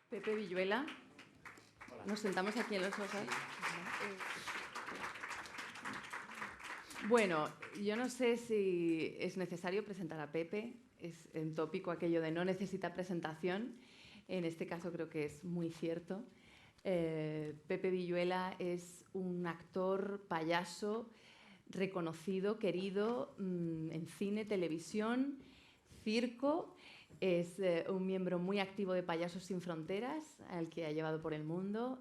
Pepe Villuela. Hola. Nos sentamos aquí en los sofás. Bueno, yo no sé si es necesario presentar a Pepe. Es en tópico aquello de no necesita presentación. En este caso creo que es muy cierto. Pepe Villuela es un actor payaso reconocido, querido en cine, televisión, circo. Es un miembro muy activo de Payasos Sin Fronteras, al que ha llevado por el mundo.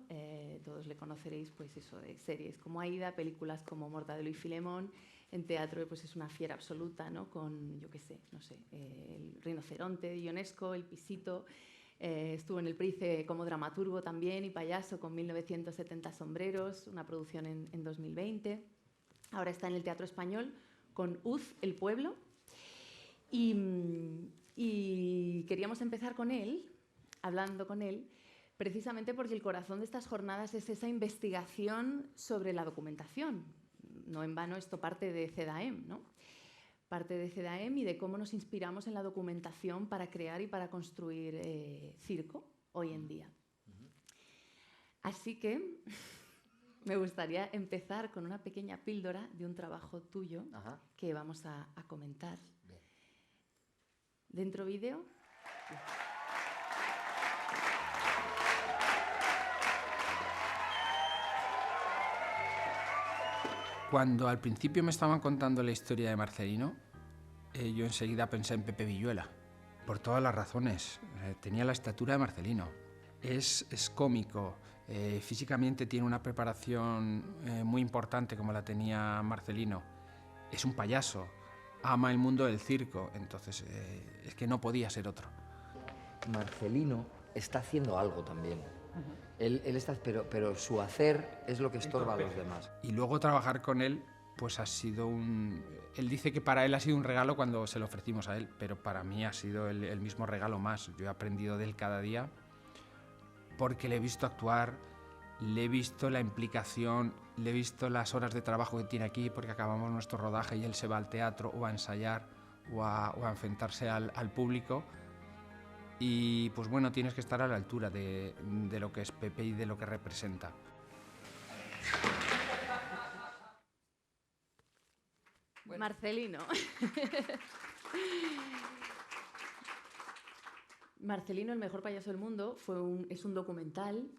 Todos le conoceréis, pues eso, de series como Aida, películas como Mortadelo y Filemón. En teatro, pues es una fiera absoluta, ¿no? Con, yo qué sé, no sé, El Rinoceronte de Ionesco, El Pisito. Estuvo en El Price como dramaturgo también y payaso con 1970 sombreros, una producción en 2020. Ahora está en el Teatro Español con Uz, El Pueblo. Y queríamos empezar con él, hablando con él, precisamente porque el corazón de estas jornadas es esa investigación sobre la documentación. No en vano esto parte de CEDAEM, ¿no? Parte de CEDAEM y de cómo nos inspiramos en la documentación para crear y para construir circo hoy en día. Así que me gustaría empezar con una pequeña píldora de un trabajo tuyo que vamos a comentar. Bien. ¿Dentro vídeo? Cuando al principio me estaban contando la historia de Marcelino, yo enseguida pensé en Pepe Villuela, por todas las razones. Tenía la estatura de Marcelino. Es cómico, físicamente tiene una preparación muy importante como la tenía Marcelino. Es un payaso, ama el mundo del circo, entonces es que no podía ser otro. Marcelino está haciendo algo también. Él está, pero su hacer es lo que estorba a los demás. Y luego trabajar con él, pues ha sido un... Él dice que para él ha sido un regalo cuando se lo ofrecimos a él, pero para mí ha sido el mismo regalo más. Yo he aprendido de él cada día porque le he visto actuar, le he visto la implicación, le he visto las horas de trabajo que tiene aquí porque acabamos nuestro rodaje y él se va al teatro o a ensayar o a enfrentarse al público. Y pues bueno, tienes que estar a la altura de lo que es Pepe y de lo que representa. Bueno. Marcelino. Marcelino, el mejor payaso del mundo, es un documental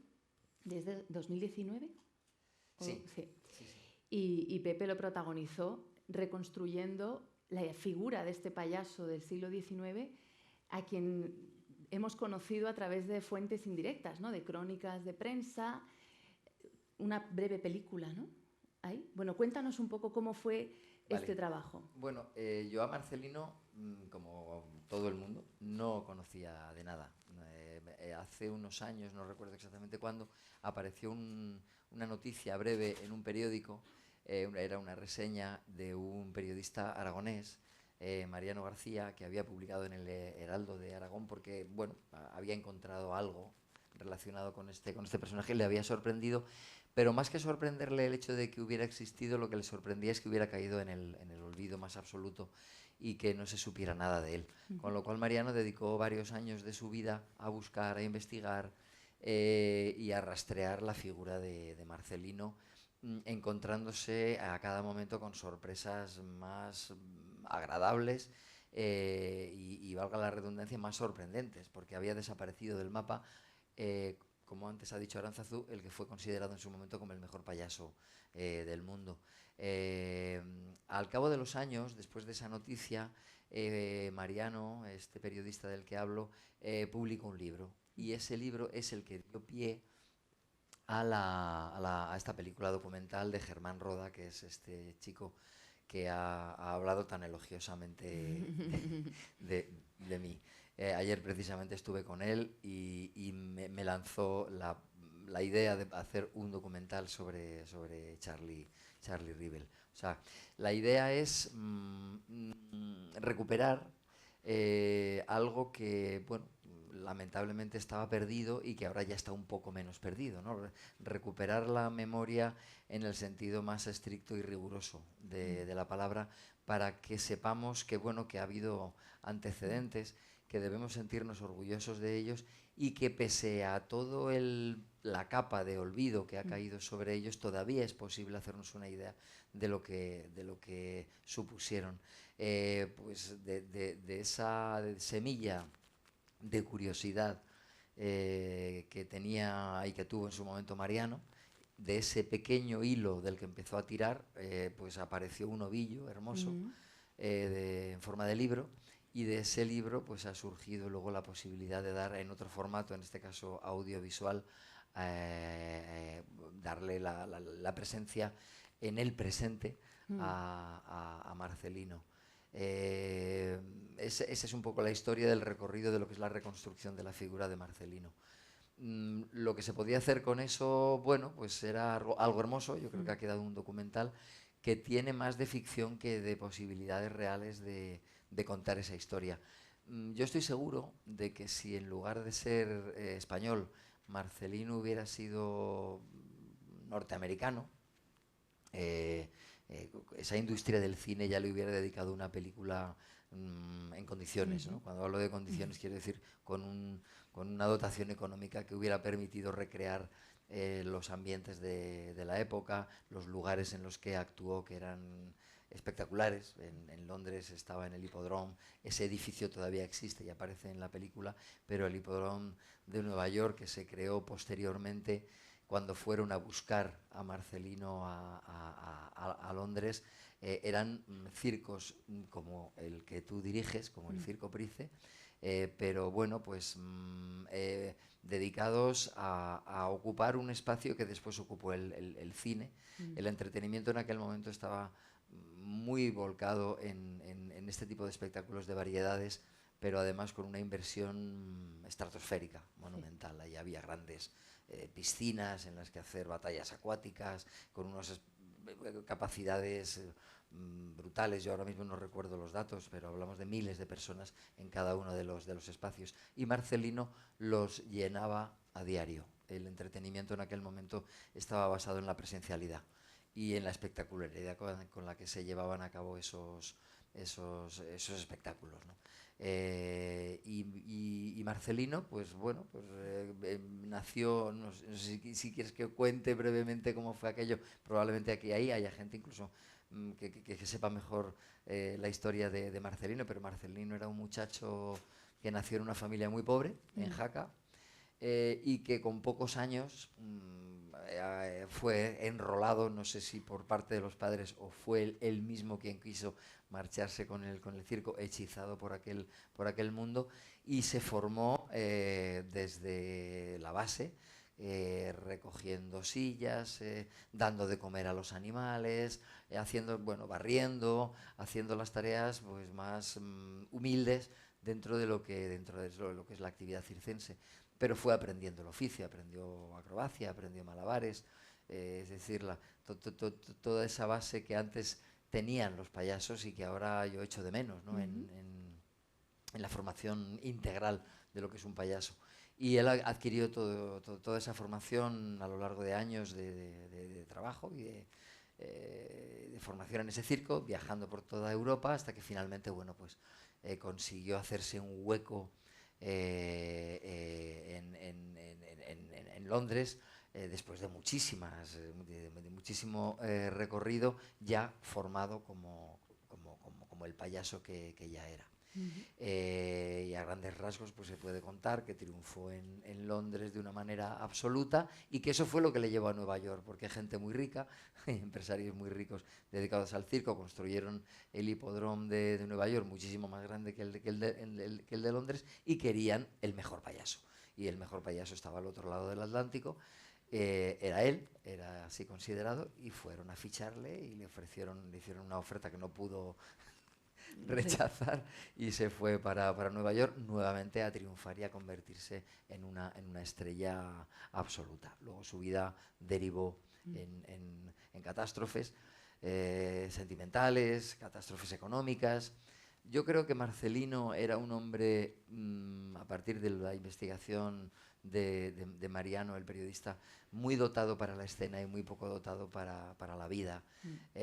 desde 2019. Sí. Sí. Y Pepe lo protagonizó reconstruyendo la figura de este payaso del siglo XIX a quien hemos conocido a través de fuentes indirectas, ¿no? De crónicas de prensa, una breve película, ¿no? ¿Ahí? Bueno, cuéntanos un poco cómo fue este trabajo. Bueno, yo a Marcelino, como todo el mundo, no conocía de nada. Hace unos años, no recuerdo exactamente cuándo, apareció una noticia breve en un periódico, era una reseña de un periodista aragonés, Mariano García, que había publicado en el Heraldo de Aragón porque, bueno, había encontrado algo relacionado con este personaje, le había sorprendido, pero más que sorprenderle el hecho de que hubiera existido, lo que le sorprendía es que hubiera caído en el olvido más absoluto y que no se supiera nada de él. Con lo cual Mariano dedicó varios años de su vida a buscar, a investigar y a rastrear la figura de Marcelino, encontrándose a cada momento con sorpresas más agradables y valga la redundancia, más sorprendentes, porque había desaparecido del mapa, como antes ha dicho Aránzazu, el que fue considerado en su momento como el mejor payaso del mundo. Al cabo de los años, después de esa noticia, Mariano, este periodista del que hablo, publicó un libro, y ese libro es el que dio pie a esta película documental de Germán Roda, que es este chico que ha hablado tan elogiosamente de mí. Ayer precisamente estuve con él y me lanzó la idea de hacer un documental sobre Charlie Rivel. O sea, la idea es recuperar algo que, bueno, lamentablemente estaba perdido y que ahora ya está un poco menos perdido, ¿no? Recuperar la memoria en el sentido más estricto y riguroso de la palabra, para que sepamos que, bueno, que ha habido antecedentes, que debemos sentirnos orgullosos de ellos y que pese a todo la capa de olvido que ha caído sobre ellos, todavía es posible hacernos una idea de lo que supusieron. Pues de esa semilla de curiosidad que tenía y que tuvo en su momento Mariano, de ese pequeño hilo del que empezó a tirar, pues apareció un ovillo hermoso en forma de libro, y de ese libro pues ha surgido luego la posibilidad de dar en otro formato, en este caso audiovisual, darle la presencia en el presente a Marcelino. Esa es un poco la historia del recorrido de lo que es la reconstrucción de la figura de Marcelino. Lo que se podía hacer con eso, bueno, pues era algo hermoso. Yo creo que ha quedado un documental que tiene más de ficción que de posibilidades reales de contar esa historia. Yo estoy seguro de que si en lugar de ser español, Marcelino hubiera sido norteamericano, esa industria del cine ya le hubiera dedicado una película en condiciones, ¿no? Cuando hablo de condiciones quiero decir con una dotación económica que hubiera permitido recrear los ambientes de la época, los lugares en los que actuó, que eran espectaculares. En Londres estaba en el Hipódromo, ese edificio todavía existe y aparece en la película, pero el Hipódromo de Nueva York, que se creó posteriormente cuando fueron a buscar a Marcelino a Londres, eran circos como el que tú diriges, como el Circo Price, pero bueno, pues dedicados a ocupar un espacio que después ocupó el cine. El entretenimiento en aquel momento estaba muy volcado en este tipo de espectáculos de variedades, pero además con una inversión estratosférica, monumental. Ahí había grandes piscinas en las que hacer batallas acuáticas, con unas capacidades brutales. Yo ahora mismo no recuerdo los datos, pero hablamos de miles de personas en cada uno de los espacios. Y Marcelino los llenaba a diario. El entretenimiento en aquel momento estaba basado en la presencialidad y en la espectacularidad con la que se llevaban a cabo esos espectáculos, ¿no? Y Marcelino, pues bueno, pues nació, no sé si quieres que cuente brevemente cómo fue aquello. Probablemente aquí ahí haya gente incluso que sepa mejor la historia de Marcelino, pero Marcelino era un muchacho que nació en una familia muy pobre, en Jaca, y que con pocos años fue enrolado, no sé si por parte de los padres o fue él mismo quien quiso marcharse con el circo, hechizado por aquel mundo, y se formó desde la base, recogiendo sillas, dando de comer a los animales, barriendo, haciendo las tareas pues más humildes dentro de lo que es la actividad circense. Pero fue aprendiendo el oficio, aprendió acrobacia, aprendió malabares, es decir, toda esa base que antes tenían los payasos y que ahora yo echo de menos, ¿no? en la formación integral de lo que es un payaso. Y él adquirió toda esa formación a lo largo de años de trabajo y de formación en ese circo, viajando por toda Europa, hasta que finalmente, bueno, pues consiguió hacerse un hueco en Londres, después de muchísimo recorrido, ya formado como el payaso que ya era. Y a grandes rasgos pues se puede contar que triunfó en Londres de una manera absoluta, y que eso fue lo que le llevó a Nueva York, porque gente muy rica, empresarios muy ricos dedicados al circo, construyeron el hipódromo de Nueva York, muchísimo más grande que el de Londres, y querían el mejor payaso. Y el mejor payaso estaba al otro lado del Atlántico. Era él, era así considerado, y fueron a ficharle y le hicieron una oferta que no pudo rechazar, y se fue para Nueva York nuevamente a triunfar y a convertirse en una estrella absoluta. Luego su vida derivó en catástrofes sentimentales, catástrofes económicas. Yo creo que Marcelino era un hombre, a partir de la investigación de Mariano, el periodista, muy dotado para la escena y muy poco dotado para la vida.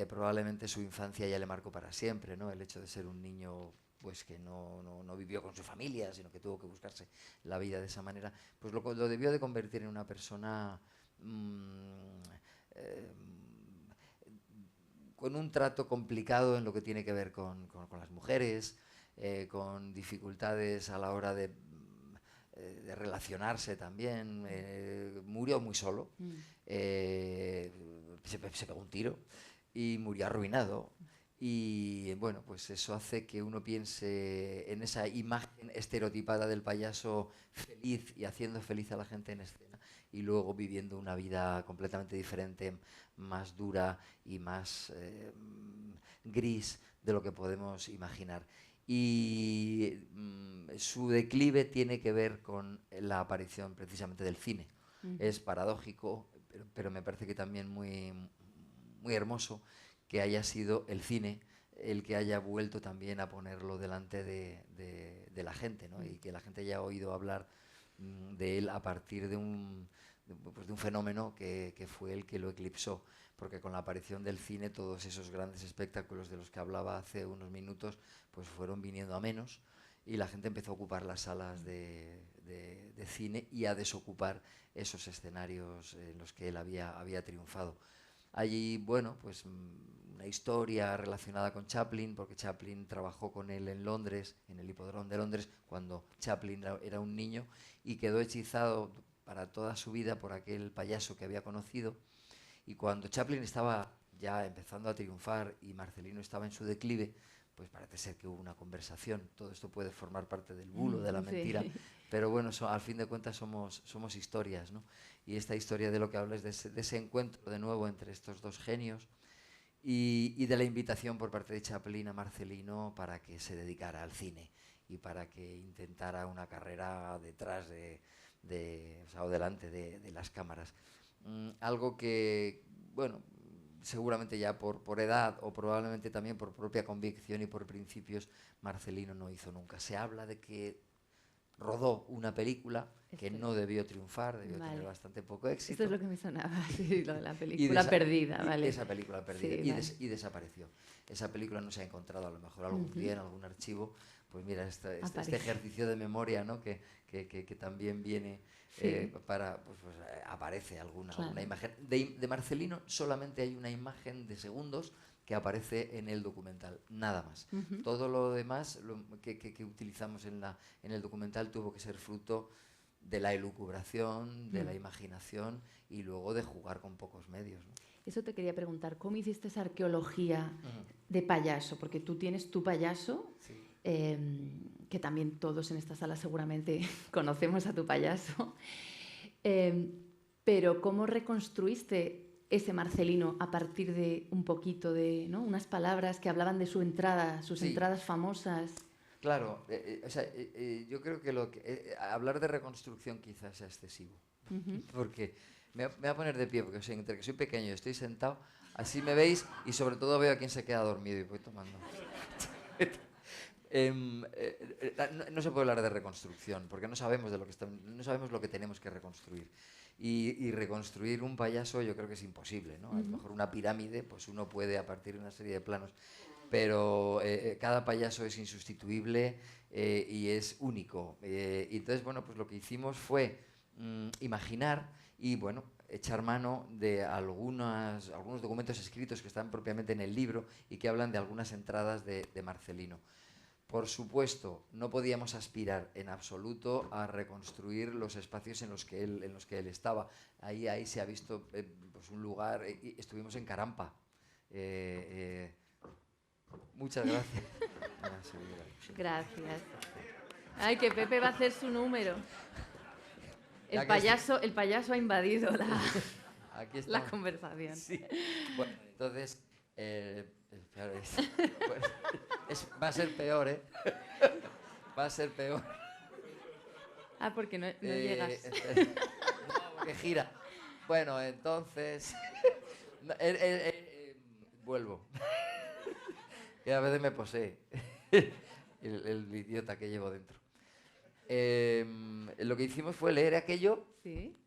Probablemente su infancia ya le marcó para siempre, ¿no? El hecho de ser un niño pues que no vivió con su familia, sino que tuvo que buscarse la vida de esa manera, pues lo debió de convertir en una persona con un trato complicado en lo que tiene que ver con las mujeres, con dificultades a la hora de relacionarse también. Murió muy solo, se pegó un tiro y murió arruinado. Y bueno, pues eso hace que uno piense en esa imagen estereotipada del payaso feliz y haciendo feliz a la gente en escena, y luego viviendo una vida completamente diferente, más dura y más gris de lo que podemos imaginar. Y su declive tiene que ver con la aparición precisamente del cine. Es paradójico, pero me parece que también muy hermoso que haya sido el cine el que haya vuelto también a ponerlo delante de la gente, ¿no? Y que la gente haya oído hablar de él a partir de un fenómeno que fue el que lo eclipsó, porque con la aparición del cine todos esos grandes espectáculos de los que hablaba hace unos minutos pues fueron viniendo a menos, y la gente empezó a ocupar las salas de cine y a desocupar esos escenarios en los que él había triunfado. Allí, bueno, pues una historia relacionada con Chaplin, porque Chaplin trabajó con él en Londres, en el Hipódromo de Londres, cuando Chaplin era un niño, y quedó hechizado para toda su vida por aquel payaso que había conocido. Y cuando Chaplin estaba ya empezando a triunfar y Marcelino estaba en su declive, pues parece ser que hubo una conversación. Todo esto puede formar parte del bulo, de la mentira, sí. Pero bueno, al fin de cuentas somos historias, ¿no? Y esta historia de lo que habla es de ese encuentro de nuevo entre estos dos genios, y de la invitación por parte de Chaplin a Marcelino para que se dedicara al cine y para que intentara una carrera detrás o delante de las cámaras. Algo que, bueno, seguramente ya por edad o probablemente también por propia convicción y por principios, Marcelino no hizo nunca. Se habla de que rodó una película que no debió triunfar, debió tener bastante poco éxito. Esto es lo que me sonaba, sí, lo de la película perdida, ¿vale? Esa película perdida, sí, y desapareció. Esa película no se ha encontrado, a lo mejor algún día en algún archivo. Pues mira, este ejercicio de memoria, ¿no? que también viene para... Pues, aparece alguna imagen. De Marcelino solamente hay una imagen de segundos que aparece en el documental, nada más. Todo lo demás que utilizamos en el documental tuvo que ser fruto de la elucubración, de la imaginación y luego de jugar con pocos medios, ¿no? Eso te quería preguntar, ¿cómo hiciste esa arqueología de payaso? Porque tú tienes tu payaso, sí. Que también todos en esta sala seguramente conocemos a tu payaso, pero ¿cómo reconstruiste ese Marcelino a partir de un poquito de, ¿no?, unas palabras que hablaban de su entrada, sus entradas famosas? Claro, yo creo que hablar de reconstrucción quizás sea excesivo, porque me voy a poner de pie, porque entre que soy pequeño y estoy sentado, así me veis, y sobre todo veo a quién se queda dormido y voy tomando. No se puede hablar de reconstrucción, porque no sabemos no sabemos lo que tenemos que reconstruir. Y reconstruir un payaso yo creo que es imposible, ¿no? A lo mejor una pirámide, pues uno puede a partir de una serie de planos, pero cada payaso es insustituible y es único. Y entonces, bueno, pues lo que hicimos fue imaginar y, bueno, echar mano de algunos documentos escritos que están propiamente en el libro y que hablan de algunas entradas de Marcelino. Por supuesto, no podíamos aspirar en absoluto a reconstruir los espacios en los que él estaba. Ahí se ha visto pues un lugar, estuvimos en Carampa. Muchas gracias. Gracias. Ay, que Pepe va a hacer su número. El payaso ha invadido la conversación. Sí. Bueno, entonces... va a ser peor, ¿eh? Va a ser peor. Ah, porque no llegas. No, porque gira. Bueno, entonces... vuelvo. Y a veces me posee el idiota que llevo dentro. Lo que hicimos fue leer aquello, ¿sí?,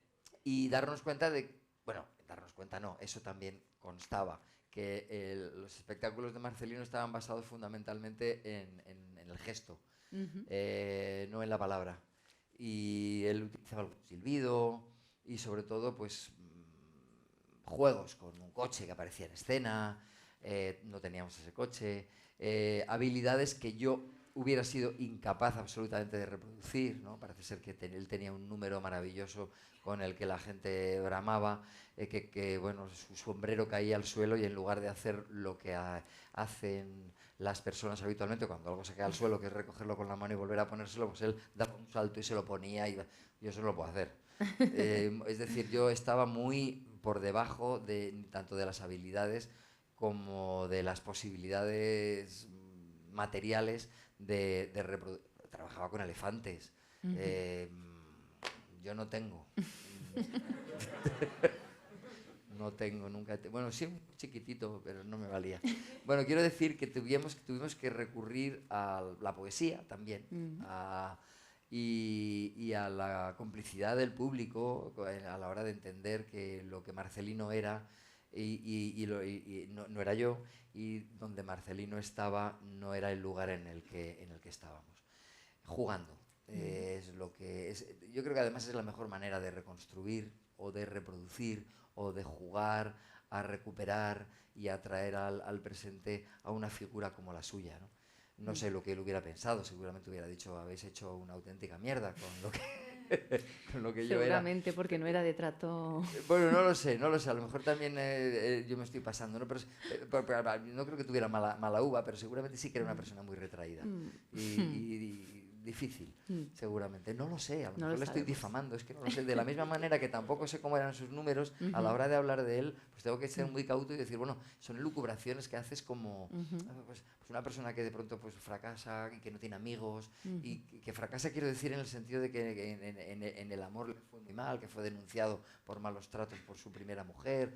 y darnos cuenta de... Bueno, darnos cuenta no, eso también constaba, que los espectáculos de Marcelino estaban basados fundamentalmente en el gesto, no en la palabra. Y él utilizaba el silbido y sobre todo pues juegos con un coche que aparecía en escena, no teníamos ese coche, habilidades que yo hubiera sido incapaz absolutamente de reproducir, ¿no? Parece ser que él tenía un número maravilloso con el que la gente bramaba, bueno, su sombrero caía al suelo y en lugar de hacer lo que hacen las personas habitualmente cuando algo se cae al suelo, que es recogerlo con la mano y volver a ponérselo, pues él daba un salto y se lo ponía y yo eso no lo puedo hacer. Es decir, yo estaba muy por debajo tanto de las habilidades como de las posibilidades materiales trabajaba con elefantes. Yo no tengo. No tengo, nunca. Bueno, sí, un chiquitito, pero no me valía. Bueno, quiero decir que tuvimos que recurrir a la poesía también, y a la complicidad del público a la hora de entender que lo que Marcelino era no era yo, y donde Marcelino estaba no era el lugar en el que estábamos. Jugando. Es lo que es. Yo creo que además es la mejor manera de reconstruir o de reproducir o de jugar a recuperar y a traer al presente a una figura como la suya, ¿no? No sé lo que él hubiera pensado, seguramente hubiera dicho, habéis hecho una auténtica mierda con lo que yo era. Seguramente porque no era de trato... Bueno, no lo sé, a lo mejor también yo me estoy pasando, ¿no? Pero no creo que tuviera mala uva, pero seguramente sí que era una persona muy retraída y difícil, seguramente. No lo sé, a lo mejor le estoy difamando, es que no lo sé. De la misma manera que tampoco sé cómo eran sus números, a la hora de hablar de él, pues tengo que ser muy cauto y decir, bueno, son elucubraciones que haces como pues una persona que de pronto pues fracasa y que no tiene amigos, y que fracasa, quiero decir, en el sentido de que en el amor le fue muy mal, que fue denunciado por malos tratos por su primera mujer.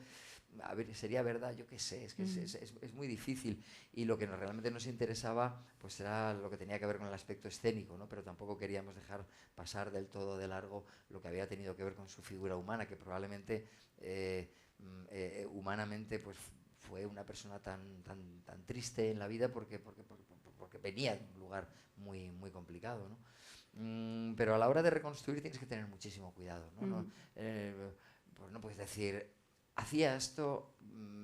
A ver, sería verdad, yo qué sé, es que es muy difícil, y lo que realmente nos interesaba pues era lo que tenía que ver con el aspecto escénico, ¿no? Pero tampoco queríamos dejar pasar del todo de largo lo que había tenido que ver con su figura humana, que probablemente humanamente pues fue una persona tan triste en la vida porque venía de un lugar muy, muy complicado, ¿no? Pero a la hora de reconstruir tienes que tener muchísimo cuidado, ¿no? Pues no puedes decir, hacía esto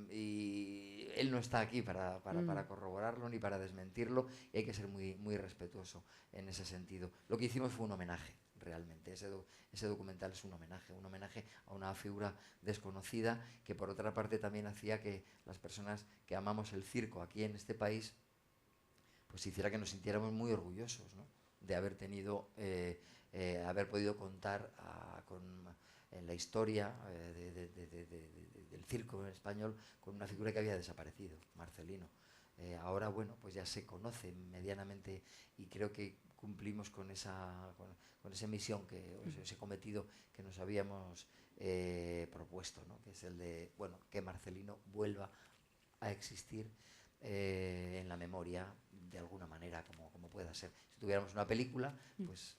y él no está aquí para corroborarlo ni para desmentirlo, y hay que ser muy, muy respetuoso en ese sentido. Lo que hicimos fue un homenaje, realmente. Ese documental es un homenaje a una figura desconocida, que por otra parte también hacía que las personas que amamos el circo aquí en este país pues hiciera que nos sintiéramos muy orgullosos, ¿no? De haber tenido, haber podido contar en la historia del circo en español con una figura que había desaparecido, Marcelino. Ahora, bueno, pues ya se conoce medianamente, y creo que cumplimos con esa misión, ese cometido que nos habíamos propuesto, ¿no? Que es el de, bueno, que Marcelino vuelva a existir en la memoria de alguna manera, como pueda ser. Si tuviéramos una película, pues,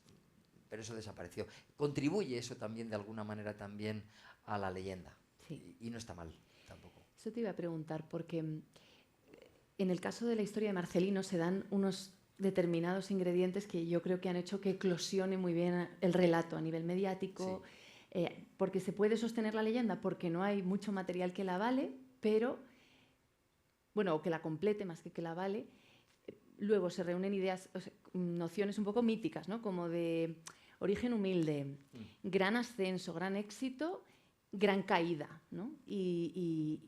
pero eso desapareció. Contribuye eso también de alguna manera también a la leyenda, y no está mal tampoco. Eso te iba a preguntar, porque en el caso de la historia de Marcelino se dan unos determinados ingredientes que yo creo que han hecho que eclosione muy bien el relato a nivel mediático, porque se puede sostener la leyenda porque no hay mucho material que la avale, pero, bueno, o que la complete más que la avale. Luego se reúnen ideas, nociones un poco míticas, ¿no? Como de origen humilde, gran ascenso, gran éxito, gran caída, ¿no? Y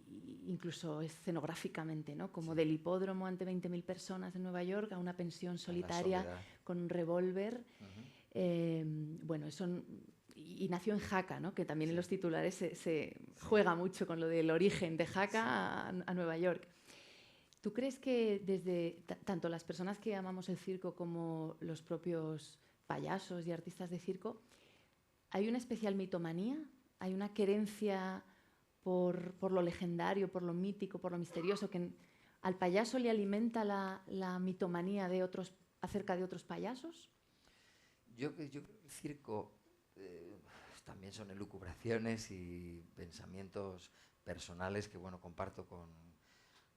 incluso escenográficamente, ¿no? Como del hipódromo ante 20.000 personas en Nueva York a una pensión solitaria con un revólver. Bueno, eso, y nació en Jaca, ¿no? Que también en los titulares se juega mucho con lo del origen de Jaca a Nueva York. ¿Tú crees que desde tanto las personas que amamos el circo como los propios payasos y artistas de circo hay una especial mitomanía? ¿Hay una querencia por lo legendario, por lo mítico, por lo misterioso, que al payaso le alimenta la mitomanía acerca de otros payasos? Yo creo que el circo también son elucubraciones y pensamientos personales que, bueno, comparto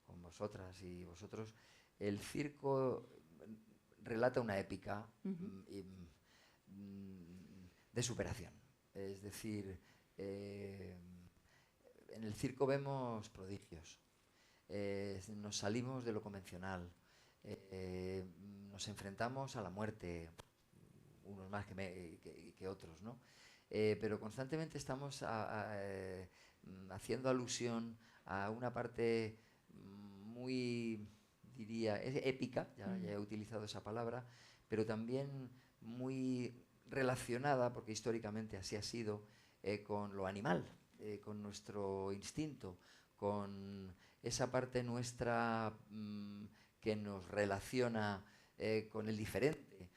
con vosotras y vosotros, el circo relata una épica de superación. Es decir, en el circo vemos prodigios, nos salimos de lo convencional, nos enfrentamos a la muerte, unos más que otros, ¿no? Pero constantemente estamos haciendo alusión a una parte muy, diría, épica, ya he utilizado esa palabra, pero también muy relacionada, porque históricamente así ha sido, con lo animal, con nuestro instinto, con esa parte nuestra que nos relaciona con el diferente,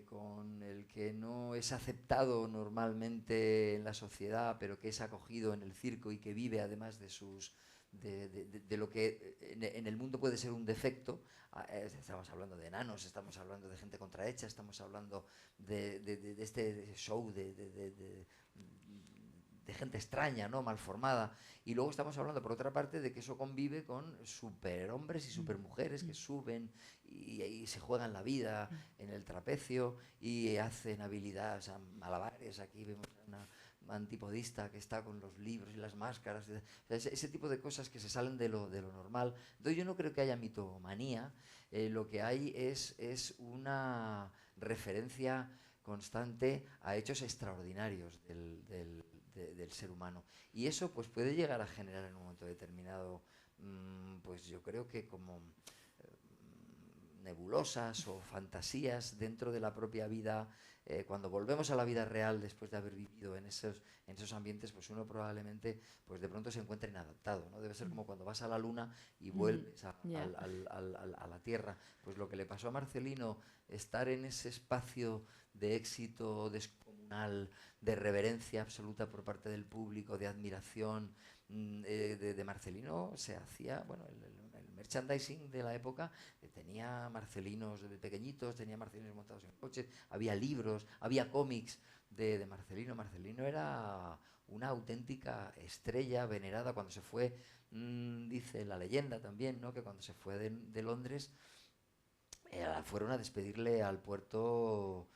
con el que no es aceptado normalmente en la sociedad, pero que es acogido en el circo y que vive además de sus de lo que en el mundo puede ser un defecto. Estamos hablando de enanos, estamos hablando de gente contrahecha, estamos hablando de este show de gente extraña, ¿no? Malformada. Y luego estamos hablando, por otra parte, de que eso convive con superhombres y supermujeres que suben y se juegan la vida en el trapecio y hacen habilidades, o sea, malabares. Aquí vemos una antipodista que está con los libros y las máscaras. O sea, ese tipo de cosas que se salen de lo normal. Entonces yo no creo que haya mitomanía. Lo que hay es una referencia constante a hechos extraordinarios del ser humano. Y eso pues puede llegar a generar en un momento determinado, pues yo creo que como nebulosas o fantasías dentro de la propia vida. Cuando volvemos a la vida real después de haber vivido en esos ambientes, pues uno probablemente pues de pronto se encuentra inadaptado, ¿no? Debe ser como cuando vas a la luna y vuelves a la Tierra. Pues lo que le pasó a Marcelino, estar en ese espacio de éxito descomunal, de reverencia absoluta por parte del público, de admiración de Marcelino, se hacía, bueno, el merchandising de la época tenía marcelinos pequeñitos, tenía marcelinos montados en coches, había libros, había cómics de Marcelino. Marcelino era una auténtica estrella venerada. Cuando se fue, dice la leyenda también, ¿no?, que cuando se fue de Londres, fueron a despedirle al puerto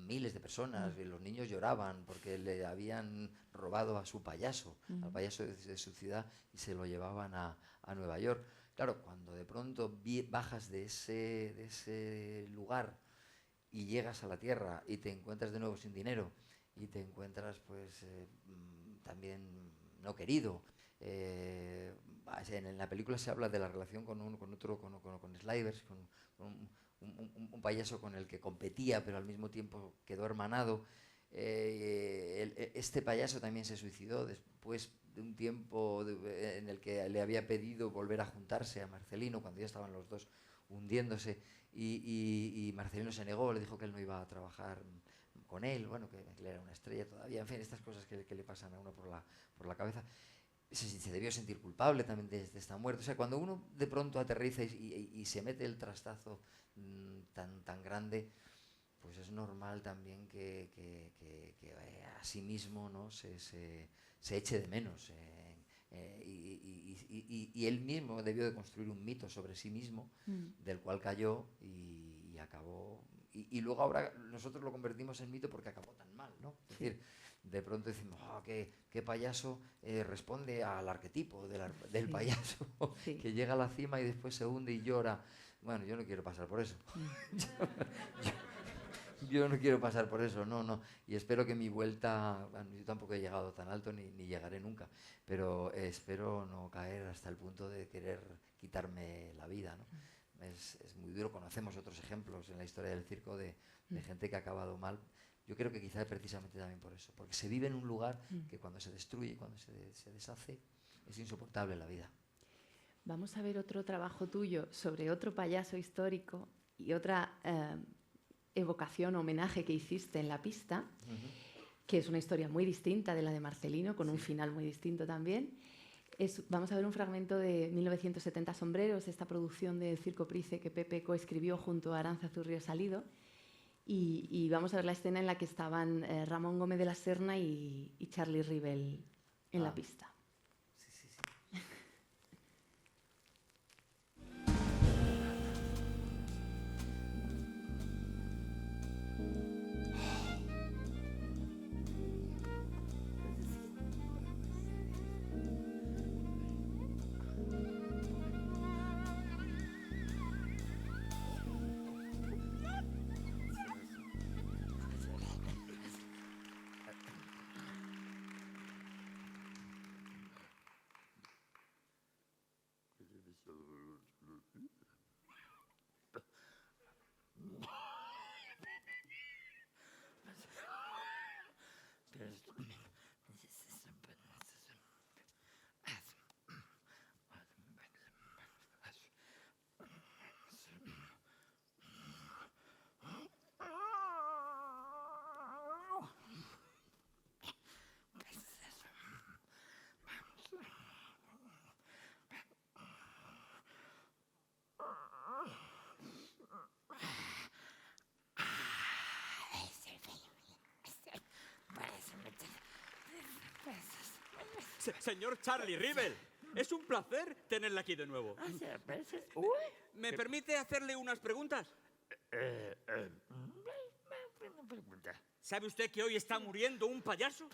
miles de personas, y los niños lloraban porque le habían robado a su payaso, al payaso de su ciudad, y se lo llevaban a Nueva York. Claro, cuando de pronto bajas de ese lugar y llegas a la tierra y te encuentras de nuevo sin dinero y te encuentras pues también no querido. En la película se habla de la relación con Slivers, con un payaso con el que competía, pero al mismo tiempo quedó hermanado. Este payaso también se suicidó después de un tiempo en el que le había pedido volver a juntarse a Marcelino cuando ya estaban los dos hundiéndose, y Marcelino se negó, le dijo que él no iba a trabajar con él, bueno, que él era una estrella todavía, en fin, estas cosas que le pasan a uno por la cabeza. Se debió sentir culpable también de esta muerte. O sea, cuando uno de pronto aterriza y se mete el trastazo tan grande, pues es normal también que a sí mismo, ¿no?, se eche de menos. Y él mismo debió de construir un mito sobre sí mismo, del cual cayó y acabó. Y luego ahora nosotros lo convertimos en mito porque acabó tan mal, ¿no? Es decir, de pronto decimos, qué payaso responde al arquetipo del payaso, que llega a la cima y después se hunde y llora. Bueno, yo no quiero pasar por eso. Yo no quiero pasar por eso, no. Y espero que mi vuelta, bueno, yo tampoco he llegado tan alto ni llegaré nunca, pero espero no caer hasta el punto de querer quitarme la vida, ¿no? Es muy duro. Conocemos otros ejemplos en la historia del circo de gente que ha acabado mal. Yo creo que quizá precisamente también por eso, porque se vive en un lugar que cuando se destruye, cuando se deshace, es insoportable la vida. Vamos a ver otro trabajo tuyo sobre otro payaso histórico y otra evocación, homenaje que hiciste en la pista, que es una historia muy distinta de la de Marcelino, con un final muy distinto también. Vamos a ver un fragmento de 1970 Sombreros, esta producción del Circo Price que Pepe coescribió junto a Aránzazu Río Salido, y vamos a ver la escena en la que estaban Ramón Gómez de la Serna y Charlie Rivel en la pista. Sí. Señor Charlie Rivel, es un placer tenerle aquí de nuevo. Hace veces... Uy. ¿Me permite hacerle unas preguntas? Una pregunta. ¿Sabe usted que hoy está muriendo un payaso?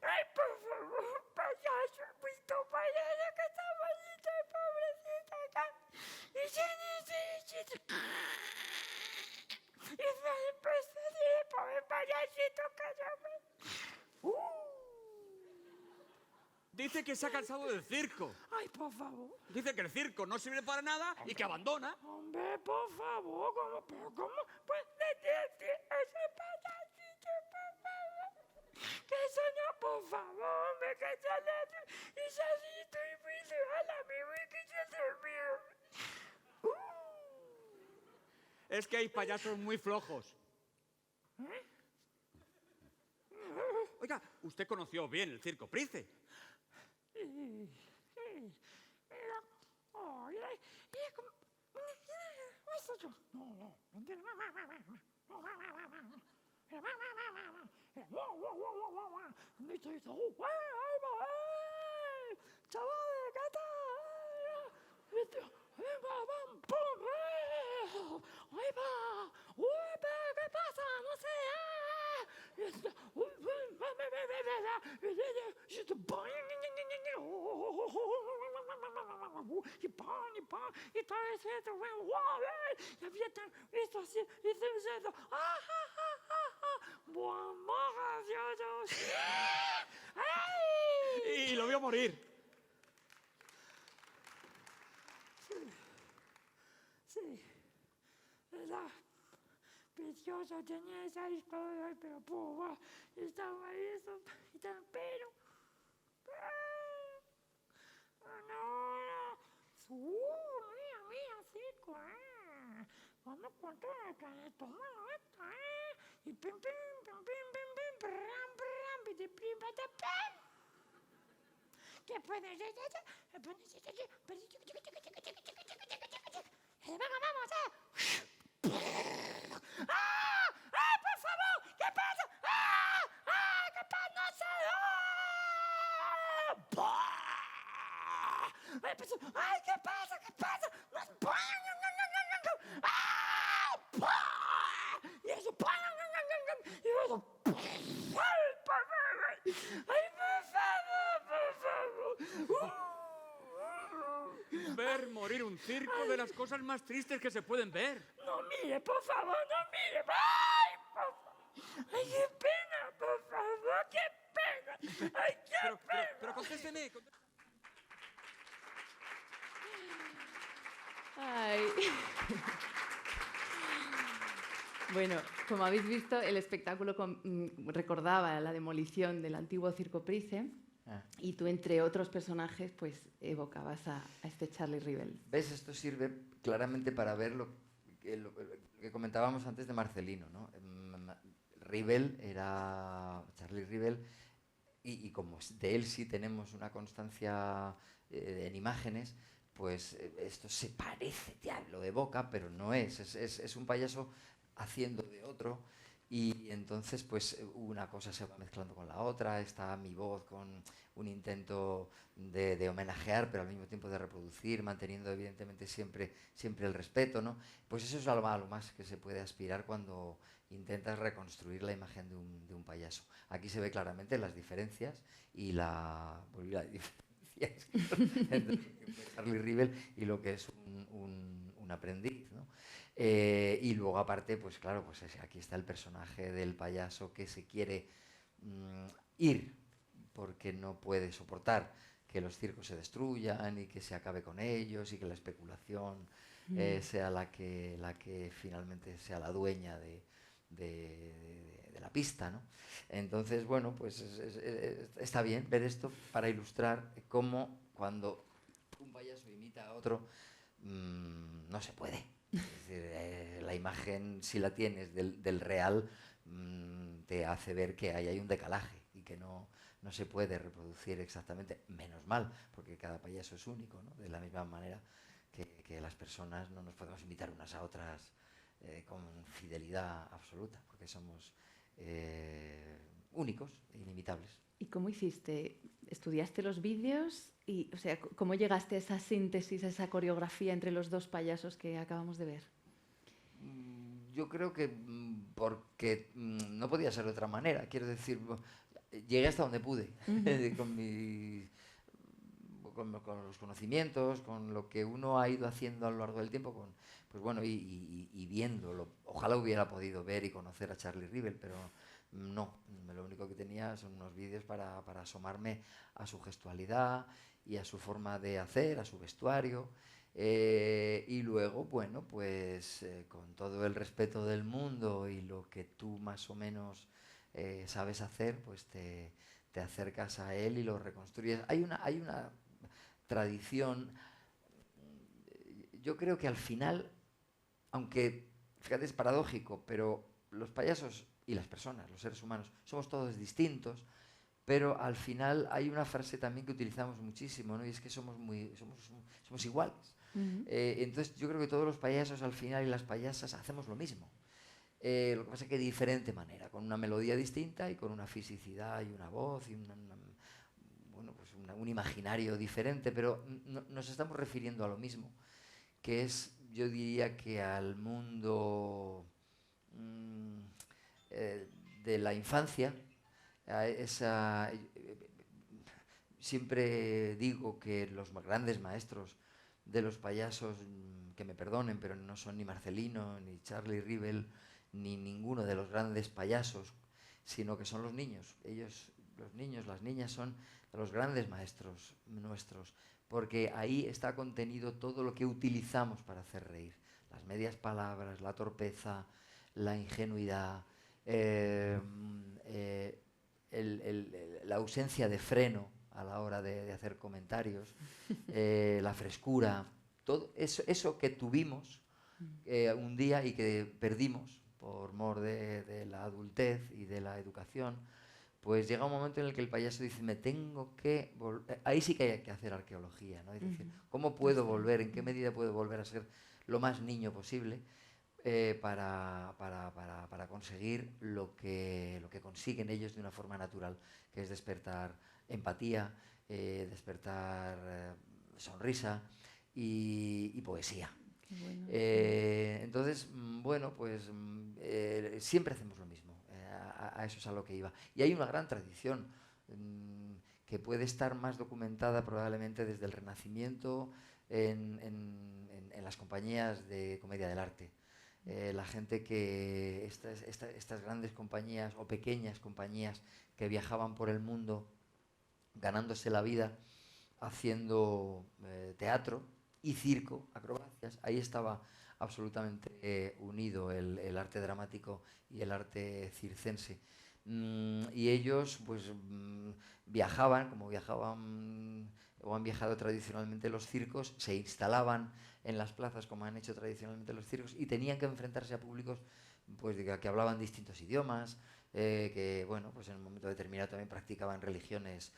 Ay, por favor, payaso, visto payaso que está malito, pobrecito acá. Y se necesita... Y se empezó a decir, pobre payasito que yo me... Dice que se ha cansado del circo. Ay, por favor. Dice que el circo no sirve para nada y que abandona. Hombre, por favor, ¿cómo puede decir ese payasito, por favor? Que eso no, por favor, hombre, que eso no... Y se así visual, amigo, y que se durmió. Es que hay payasos muy flojos. Oiga, usted conoció bien el circo Price. ¿Qué pasa? No sé. Y todo eso, y había esto así, y eso, muy gracioso. Y lo vio morir. Sí, ¿verdad? Precioso tenía esa historia, pero pobre, estaba eso, pero... No, mira, circo, cuando cuento que toma esto, y pim, ¿qué puede ser? Vamos, por favor! ¿Qué pasa? ¿Qué pasa? ¡No sé! ¡Ay, qué pasa! ¡Qué pasa! Y eso... Ver morir un circo de las cosas más tristes que se pueden ver. No mire, por favor, no mire. ¡Ay, por favor! ¡Ay, qué pena, por favor! ¡Qué pena! ¡Ay, qué pena! Pero contésteme. Ay. Bueno, como habéis visto, el espectáculo recordaba la demolición del antiguo Circo Price. Y tú, entre otros personajes, pues evocabas a este Charlie Rivel. ¿Ves? Esto sirve claramente para ver lo que comentábamos antes de Marcelino, ¿no? Rivel era Charlie Rivel, y como de él sí tenemos una constancia en imágenes, pues esto se parece, lo evoca, pero no es un payaso haciendo de otro. Y entonces, pues, una cosa se va mezclando con la otra, está mi voz con un intento de homenajear, pero al mismo tiempo de reproducir, manteniendo evidentemente siempre el respeto, ¿no? Pues eso es algo más que se puede aspirar cuando intentas reconstruir la imagen de un payaso. Aquí se ve claramente las diferencias y la diferencias entre Charlie Rivel y lo que es un aprendiz, ¿no? Y luego aparte, pues claro, pues aquí está el personaje del payaso que se quiere ir porque no puede soportar que los circos se destruyan y que se acabe con ellos y que la especulación sea la que finalmente sea la dueña de la pista, ¿no? Entonces, bueno, pues está bien ver esto para ilustrar cómo cuando un payaso imita a otro no se puede. Es decir, la imagen, si la tienes del real, te hace ver que ahí hay un decalaje y que no se puede reproducir exactamente, menos mal, porque cada payaso es único, ¿no? De la misma manera que las personas no nos podemos imitar unas a otras con fidelidad absoluta, porque somos únicos e inimitables. ¿Y cómo hiciste? ¿Estudiaste los vídeos? Y, o sea, ¿cómo llegaste a esa síntesis, a esa coreografía entre los dos payasos que acabamos de ver? Yo creo que porque no podía ser de otra manera. Quiero decir, llegué hasta donde pude, con los conocimientos, con lo que uno ha ido haciendo a lo largo del tiempo, pues bueno, y viéndolo. Ojalá hubiera podido ver y conocer a Charlie Rivel, pero no. Lo único que tenía son unos vídeos para asomarme a su gestualidad y a su forma de hacer, a su vestuario. Y luego, bueno, pues con todo el respeto del mundo y lo que tú más o menos sabes hacer, pues te acercas a él y lo reconstruyes. Hay una tradición, yo creo que al final, aunque, fíjate, es paradójico, pero los payasos y las personas, los seres humanos, somos todos distintos, pero al final hay una frase también que utilizamos muchísimo, ¿no? Y es que somos iguales. Entonces yo creo que todos los payasos al final y las payasas hacemos lo mismo. Lo que pasa es que de diferente manera, con una melodía distinta y con una fisicidad y una voz y bueno, pues un imaginario diferente, pero nos estamos refiriendo a lo mismo, que es, yo diría que al mundo de la infancia, a esa... Siempre digo que los grandes maestros de los payasos, que me perdonen, pero no son ni Marcelino, ni Charlie Rivel, ni ninguno de los grandes payasos, sino que son los niños. Ellos, los niños, las niñas, son los grandes maestros nuestros, porque ahí está contenido todo lo que utilizamos para hacer reír. Las medias palabras, la torpeza, la ingenuidad, la ausencia de freno a la hora de hacer comentarios, la frescura, todo eso que tuvimos un día y que perdimos por mor de la adultez y de la educación, pues llega un momento en el que el payaso dice, me tengo que volver. Ahí sí que hay que hacer arqueología, ¿no? Es decir, ¿cómo puedo volver, en qué medida puedo volver a ser lo más niño posible para conseguir lo que consiguen ellos de una forma natural, que es despertar empatía, despertar sonrisa y poesía? Bueno, Entonces, bueno, pues siempre hacemos lo mismo, a eso es a lo que iba. Y hay una gran tradición que puede estar más documentada probablemente desde el Renacimiento en las compañías de comedia del arte. La gente que, estas grandes compañías o pequeñas compañías que viajaban por el mundo ganándose la vida haciendo teatro y circo, acrobacias, ahí estaba absolutamente unido el arte dramático y el arte circense. Y ellos pues viajaban, como viajaban o han viajado tradicionalmente los circos, se instalaban en las plazas como han hecho tradicionalmente los circos y tenían que enfrentarse a públicos pues, que hablaban distintos idiomas, que bueno, pues en un momento determinado también practicaban religiones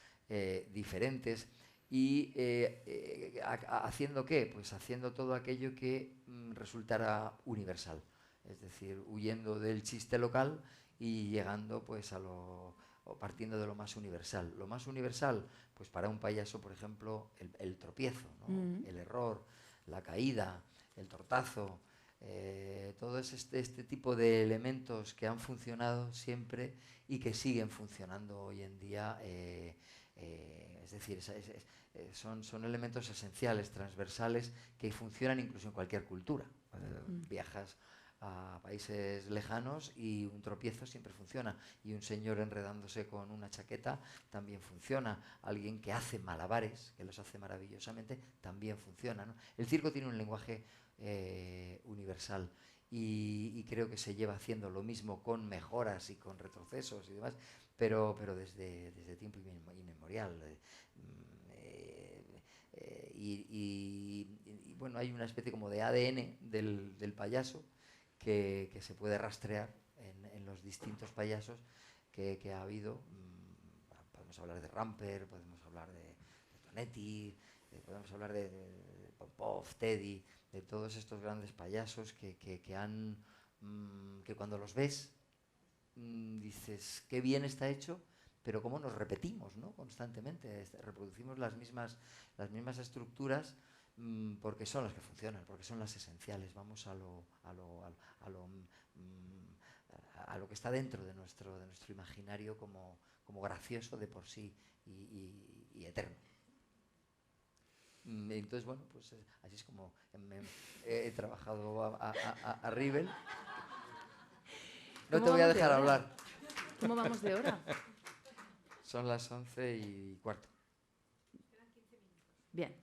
diferentes. Y ¿haciendo qué? Pues haciendo todo aquello que resultara universal. Es decir, huyendo del chiste local y llegando pues o partiendo de lo más universal. Lo más universal, pues para un payaso, por ejemplo, el tropiezo, ¿no? El error, la caída, el tortazo, todo este tipo de elementos que han funcionado siempre y que siguen funcionando hoy en día. Es decir, son elementos esenciales, transversales, que funcionan incluso en cualquier cultura. Viajas a países lejanos y un tropiezo siempre funciona, y un señor enredándose con una chaqueta también funciona, alguien que hace malabares, que los hace maravillosamente, también funciona, ¿no? El circo tiene un lenguaje universal y creo que se lleva haciendo lo mismo con mejoras y con retrocesos y demás, pero desde tiempo inmemorial. Y bueno, hay una especie como de ADN del payaso que se puede rastrear en los distintos payasos que ha habido. Podemos hablar de Ramper, podemos hablar de Tonetti, podemos hablar de Popov, Teddy, de todos estos grandes payasos que han, que cuando los ves dices, qué bien está hecho, pero cómo nos repetimos, ¿no? Constantemente, reproducimos las mismas estructuras porque son las que funcionan, porque son las esenciales. Vamos a lo que está dentro de nuestro imaginario como gracioso de por sí y eterno. Entonces, bueno, pues así es como he trabajado a Rivel. No te voy a dejar hablar. ¿Cómo vamos de hora? Son las 11:15. Bien.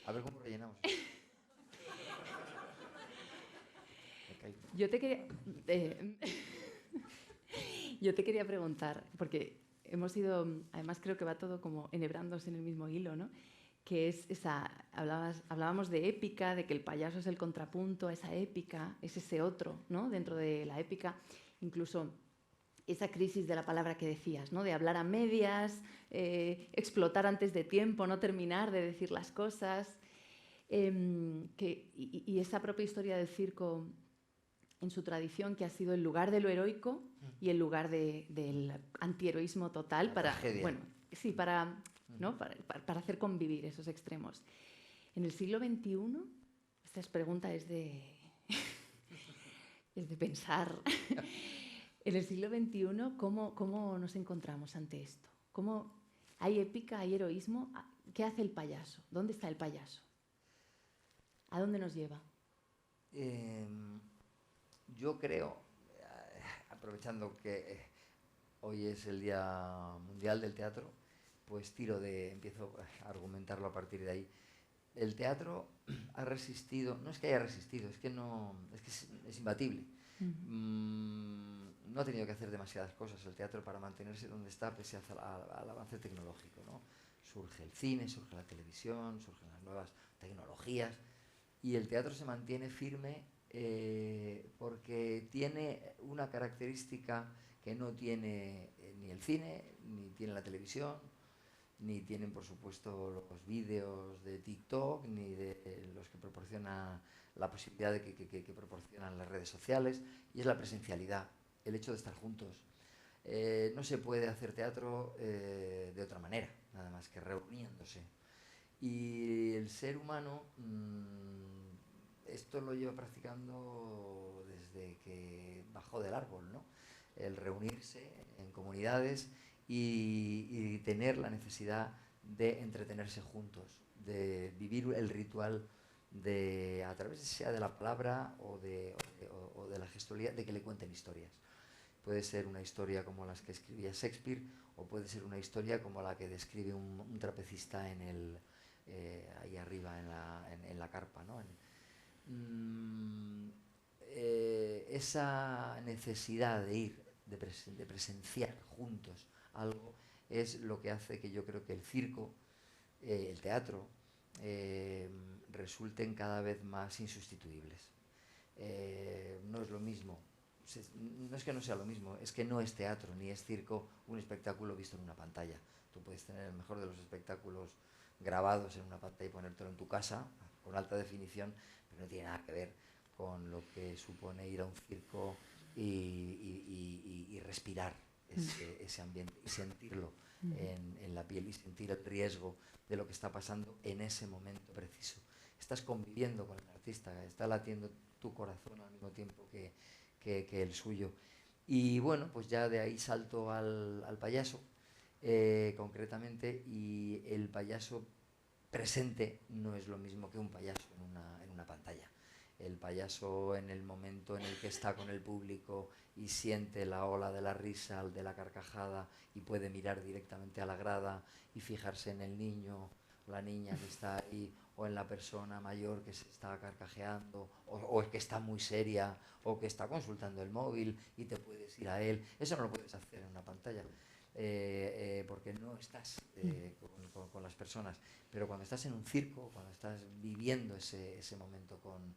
A ver cómo rellenamos. Yo te quería preguntar, porque hemos ido, además creo que va todo como enhebrándose en el mismo hilo, ¿no? Que es hablábamos de épica, de que el payaso es el contrapunto a esa épica, es ese otro, ¿no? Dentro de la épica, incluso esa crisis de la palabra que decías, ¿no? De hablar a medias, explotar antes de tiempo, no terminar de decir las cosas. Y esa propia historia del circo en su tradición, que ha sido el lugar de lo heroico y el lugar del antiheroísmo total, para hacer convivir esos extremos. En el siglo XXI, esta pregunta es de pensar. En el siglo XXI, ¿cómo nos encontramos ante esto? ¿Cómo hay épica, hay heroísmo? ¿Qué hace el payaso? ¿Dónde está el payaso? ¿A dónde nos lleva? Yo creo, aprovechando que hoy es el Día Mundial del Teatro, pues empiezo a argumentarlo a partir de ahí. El teatro ha resistido, no es que haya resistido, es que es imbatible. No ha tenido que hacer demasiadas cosas el teatro para mantenerse donde está pese al avance tecnológico, ¿no? Surge el cine, surge la televisión, surgen las nuevas tecnologías y el teatro se mantiene firme porque tiene una característica que no tiene ni el cine, ni tiene la televisión, ni tienen, por supuesto, los vídeos de TikTok, ni de los que proporciona la posibilidad de que proporcionan las redes sociales, y es la presencialidad, el hecho de estar juntos. No se puede hacer teatro de otra manera, nada más que reuniéndose. Y el ser humano esto lo lleva practicando desde que bajó del árbol, ¿no? El reunirse en comunidades y tener la necesidad de entretenerse juntos, de vivir el ritual a través sea de la palabra o de la gestualidad, de que le cuenten historias. Puede ser una historia como las que escribía Shakespeare o puede ser una historia como la que describe un trapecista ahí arriba en la carpa, ¿no? Esa necesidad de ir, de presenciar juntos algo, es lo que hace que yo creo que el circo, el teatro, resulten cada vez más insustituibles. No es lo mismo, no es que no sea lo mismo, es que no es teatro ni es circo un espectáculo visto en una pantalla. Tú puedes tener el mejor de los espectáculos grabados en una pantalla y ponértelo en tu casa con alta definición, pero no tiene nada que ver con lo que supone ir a un circo y respirar ese ambiente y sentirlo en la piel y sentir el riesgo de lo que está pasando en ese momento preciso. Estás conviviendo con el artista, está latiendo tu corazón al mismo tiempo que el suyo. Y bueno, pues ya de ahí salto al payaso, concretamente, y el payaso presente no es lo mismo que un payaso en una pantalla. El payaso, en el momento en el que está con el público y siente la ola de la risa, de la carcajada, y puede mirar directamente a la grada y fijarse en el niño, la niña que está ahí, o en la persona mayor que se está carcajeando, o que está muy seria, o que está consultando el móvil y te puedes ir a él. Eso no lo puedes hacer en una pantalla, porque no estás con las personas. Pero cuando estás en un circo, cuando estás viviendo ese momento con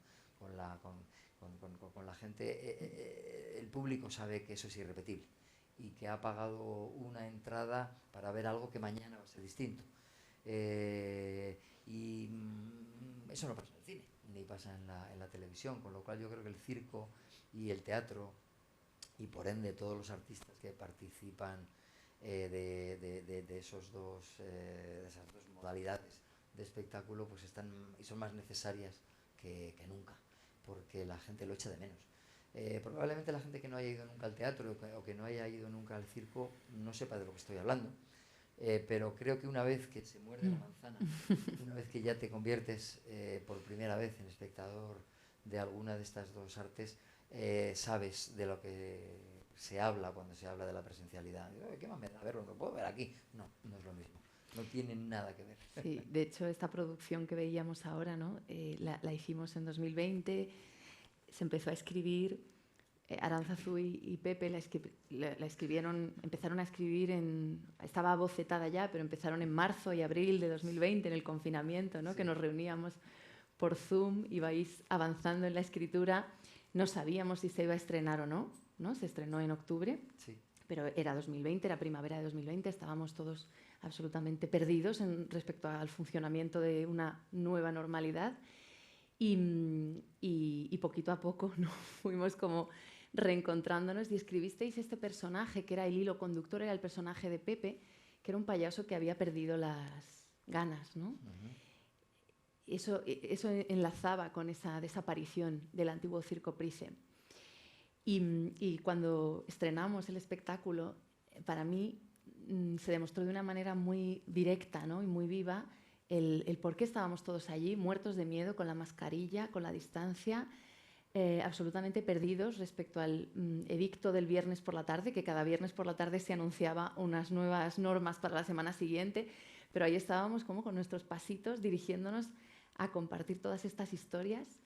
la gente, el público sabe que eso es irrepetible y que ha pagado una entrada para ver algo que mañana va a ser distinto. Y eso no pasa en el cine. ni pasa en la televisión, con lo cual yo creo que el circo y el teatro, y por ende todos los artistas que participan de esas dos modalidades de espectáculo, pues están y son más necesarias que nunca, porque la gente lo echa de menos. Probablemente la gente que no haya ido nunca al teatro o que no haya ido nunca al circo no sepa de lo que estoy hablando, pero creo que una vez que se muerde la manzana, una vez que ya te conviertes por primera vez en espectador de alguna de estas dos artes, sabes de lo que se habla cuando se habla de la presencialidad. ¿Qué más me da verlo? ¿Lo puedo ver aquí? No, no es lo mismo. No tiene nada que ver. Sí, de hecho, esta producción que veíamos ahora, ¿no? La hicimos en 2020, se empezó a escribir, Aránzazu y Pepe la escribieron, empezaron a escribir, estaba bocetada ya, pero empezaron en marzo y abril de 2020, en el confinamiento, ¿no? Sí. Que nos reuníamos por Zoom, ibais avanzando en la escritura, no sabíamos si se iba a estrenar o no, ¿no? Se estrenó en octubre, sí. Pero era 2020, era primavera de 2020, estábamos todos absolutamente perdidos respecto al funcionamiento de una nueva normalidad y poquito a poco, ¿no? Fuimos como reencontrándonos y escribisteis este personaje que era el hilo conductor, era el personaje de Pepe, que era un payaso que había perdido las ganas, ¿no? Eso enlazaba con esa desaparición del antiguo Circo Price. Y cuando estrenamos el espectáculo, para mí se demostró de una manera muy directa, ¿no? Y muy viva el por qué estábamos todos allí, muertos de miedo, con la mascarilla, con la distancia, absolutamente perdidos respecto al edicto del viernes por la tarde, que cada viernes por la tarde se anunciaba unas nuevas normas para la semana siguiente, pero ahí estábamos como con nuestros pasitos dirigiéndonos a compartir todas estas historias.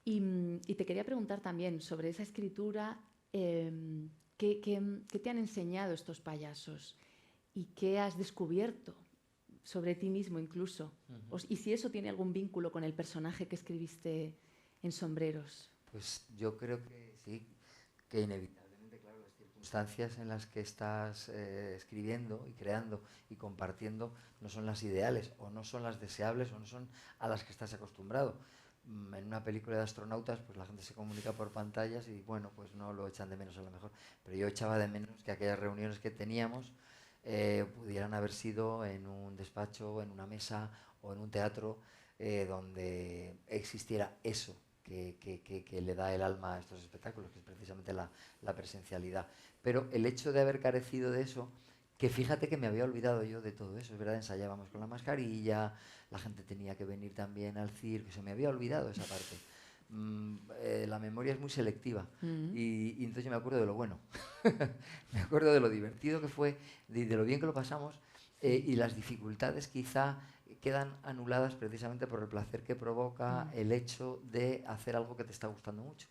Y te quería preguntar también sobre esa escritura, ¿qué te han enseñado estos payasos? ¿Y qué has descubierto sobre ti mismo incluso? Y si eso tiene algún vínculo con el personaje que escribiste en Sombreros. Pues yo creo que sí, que inevitablemente, claro, las circunstancias en las que estás escribiendo y creando y compartiendo no son las ideales, o no son las deseables, o no son a las que estás acostumbrado. En una película de astronautas, pues la gente se comunica por pantallas y bueno, pues no lo echan de menos a lo mejor. Pero yo echaba de menos que aquellas reuniones que teníamos pudieran haber sido en un despacho, en una mesa o en un teatro donde existiera eso que le da el alma a estos espectáculos, que es precisamente la presencialidad. Pero el hecho de haber carecido de eso, que fíjate que me había olvidado yo de todo eso, es verdad, ensayábamos con la mascarilla, la gente tenía que venir también al circo, se me había olvidado esa parte. La memoria es muy selectiva y entonces yo me acuerdo de lo bueno, me acuerdo de lo divertido que fue, de lo bien que lo pasamos y las dificultades quizá quedan anuladas precisamente por el placer que provoca el hecho de hacer algo que te está gustando mucho.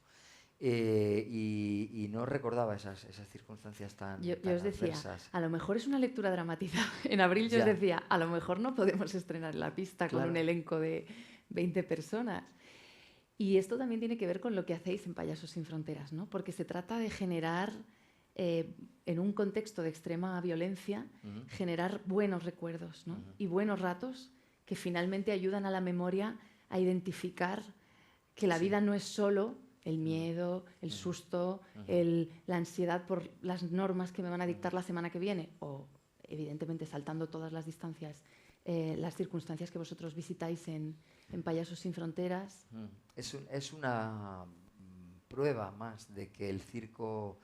Y no recordaba esas circunstancias tan Yo os decía, adversas. A lo mejor es una lectura dramatizada. En abril yo os decía, a lo mejor no podemos estrenar en la pista con un elenco de 20 personas. Y esto también tiene que ver con lo que hacéis en Payasos sin Fronteras, ¿no? Porque se trata de generar, en un contexto de extrema violencia, generar buenos recuerdos, ¿no? Y buenos ratos que finalmente ayudan a la memoria a identificar que la vida no es solo el miedo, el susto, la ansiedad por las normas que me van a dictar la semana que viene, o evidentemente saltando todas las distancias, las circunstancias que vosotros visitáis en Payasos sin Fronteras. Es una prueba más de que el circo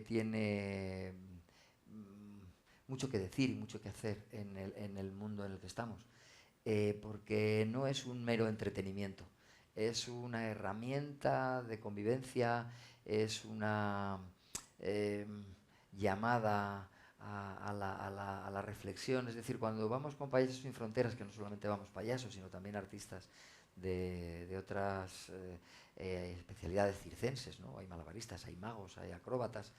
tiene mucho que decir y mucho que hacer en el mundo en el que estamos, porque no es un mero entretenimiento. Es una herramienta de convivencia, es una llamada a la reflexión. Es decir, cuando vamos con Payasos sin Fronteras, que no solamente vamos payasos, sino también artistas de otras especialidades circenses, ¿no? Hay malabaristas, hay magos, hay acróbatas.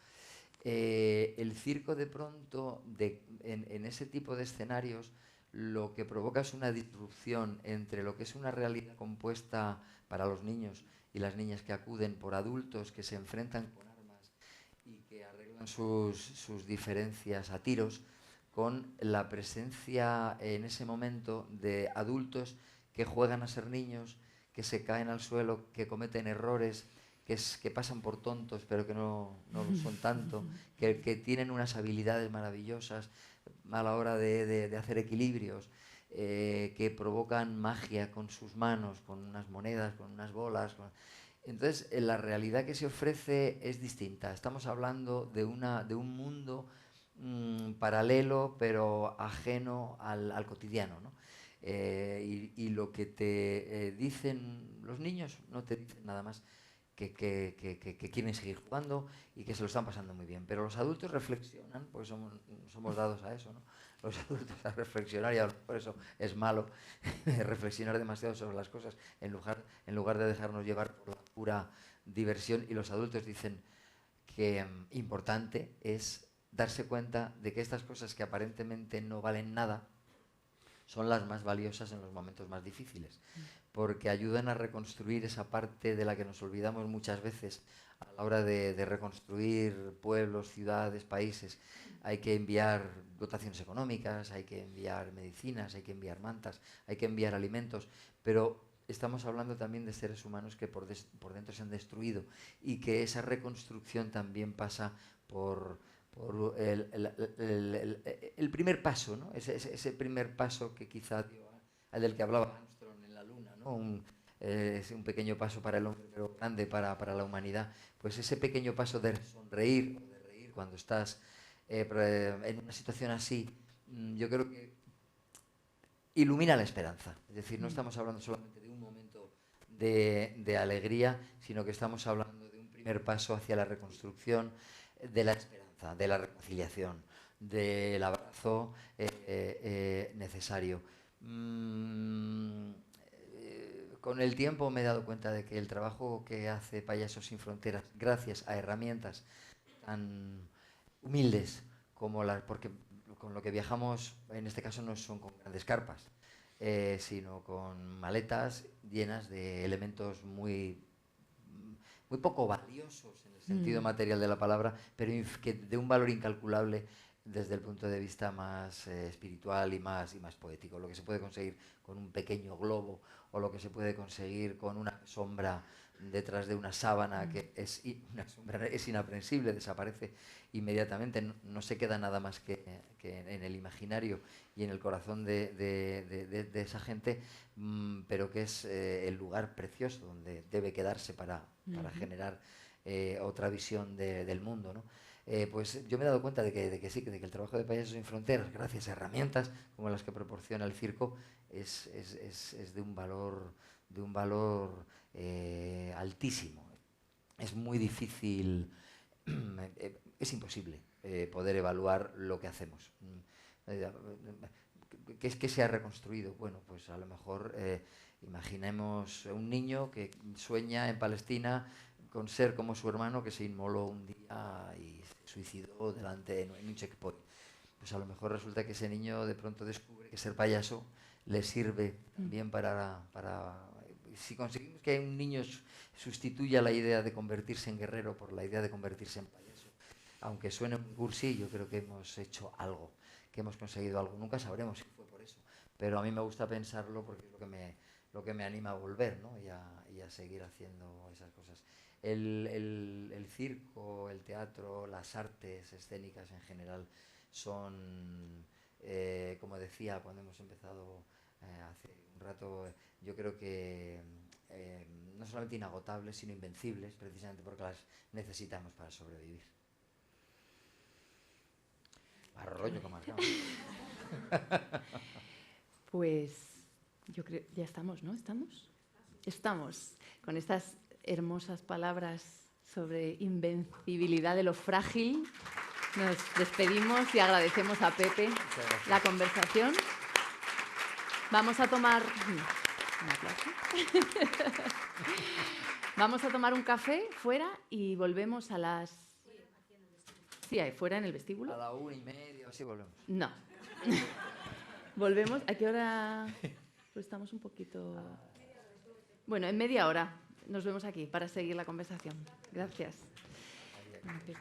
El circo de pronto, en ese tipo de escenarios, lo que provoca es una disrupción entre lo que es una realidad compuesta para los niños y las niñas que acuden por adultos que se enfrentan con armas y que arreglan sus diferencias a tiros, con la presencia en ese momento de adultos que juegan a ser niños, que se caen al suelo, que cometen errores, que pasan por tontos, pero que no lo son tanto, que tienen unas habilidades maravillosas a la hora de hacer equilibrios, que provocan magia con sus manos, con unas monedas, con unas bolas. Entonces, la realidad que se ofrece es distinta. Estamos hablando de un mundo paralelo, pero ajeno al cotidiano, ¿no? Y lo que te dicen los niños no te dicen nada más que quieren seguir jugando y que se lo están pasando muy bien. Pero los adultos reflexionan, porque somos dados a eso, ¿no? Los adultos a reflexionar, y por eso es malo reflexionar demasiado sobre las cosas en lugar de dejarnos llevar por la pura diversión. Y los adultos dicen que importante es darse cuenta de que estas cosas que aparentemente no valen nada son las más valiosas en los momentos más difíciles, porque ayudan a reconstruir esa parte de la que nos olvidamos muchas veces a la hora de reconstruir pueblos, ciudades, países. Hay que enviar dotaciones económicas, hay que enviar medicinas, hay que enviar mantas, hay que enviar alimentos, pero estamos hablando también de seres humanos que por dentro se han destruido, y que esa reconstrucción también pasa por el primer paso, ¿no? Ese primer paso que quizá del que hablaba Armstrong en la Luna, ¿no? Es un pequeño paso para el hombre, pero grande para la humanidad. Pues ese pequeño paso de sonreír o de reír cuando estás en una situación así, yo creo que ilumina la esperanza. Es decir, no estamos hablando solamente de un momento de alegría, sino que estamos hablando de un primer paso hacia la reconstrucción, de la esperanza, de la reconciliación, del abrazo necesario. Con el tiempo me he dado cuenta de que el trabajo que hace Payasos Sin Fronteras, gracias a herramientas tan humildes como porque con lo que viajamos en este caso no son con grandes carpas, sino con maletas llenas de elementos muy poco valiosos en el sentido material de la palabra, pero que de un valor incalculable desde el punto de vista más espiritual y más poético. Lo que se puede conseguir con un pequeño globo, o lo que se puede conseguir con una sombra detrás de una sábana, que es inaprensible, desaparece inmediatamente, no se queda nada más que en el imaginario y en el corazón de esa gente, pero que es el lugar precioso donde debe quedarse para generar otra visión del mundo, ¿no? Pues yo me he dado cuenta de que sí, de que el trabajo de Payasos Sin Fronteras, gracias a herramientas como las que proporciona el circo, es de un valor altísimo. Es muy difícil, es imposible poder evaluar lo que hacemos. ¿Qué se ha reconstruido? Bueno, pues a lo mejor imaginemos un niño que sueña en Palestina con ser como su hermano, que se inmoló un día y se suicidó en un checkpoint. Pues a lo mejor resulta que ese niño de pronto descubre que ser payaso le sirve también para... Si conseguimos que un niño sustituya la idea de convertirse en guerrero por la idea de convertirse en payaso, aunque suene un cursi, yo creo que hemos hecho algo, que hemos conseguido algo. Nunca sabremos si fue por eso, pero a mí me gusta pensarlo porque es lo que me anima a volver, ¿no? y a seguir haciendo esas cosas. El circo, el teatro, las artes escénicas en general son, como decía cuando hemos empezado hace un rato, yo creo que no solamente inagotables, sino invencibles, precisamente porque las necesitamos para sobrevivir. Arroyo que marcamos. Pues yo creo, ya estamos, ¿no? Estamos con estas hermosas palabras sobre invencibilidad de lo frágil. Nos despedimos y agradecemos a Pepe la conversación. Vamos a tomar un aplauso. Vamos a tomar un café fuera y volvemos a las... Sí, ahí fuera en el vestíbulo. A la 1:30, así volvemos. No. Volvemos. ¿A qué hora? Pues estamos un poquito... Bueno, en media hora nos vemos aquí para seguir la conversación. Gracias. Pepe.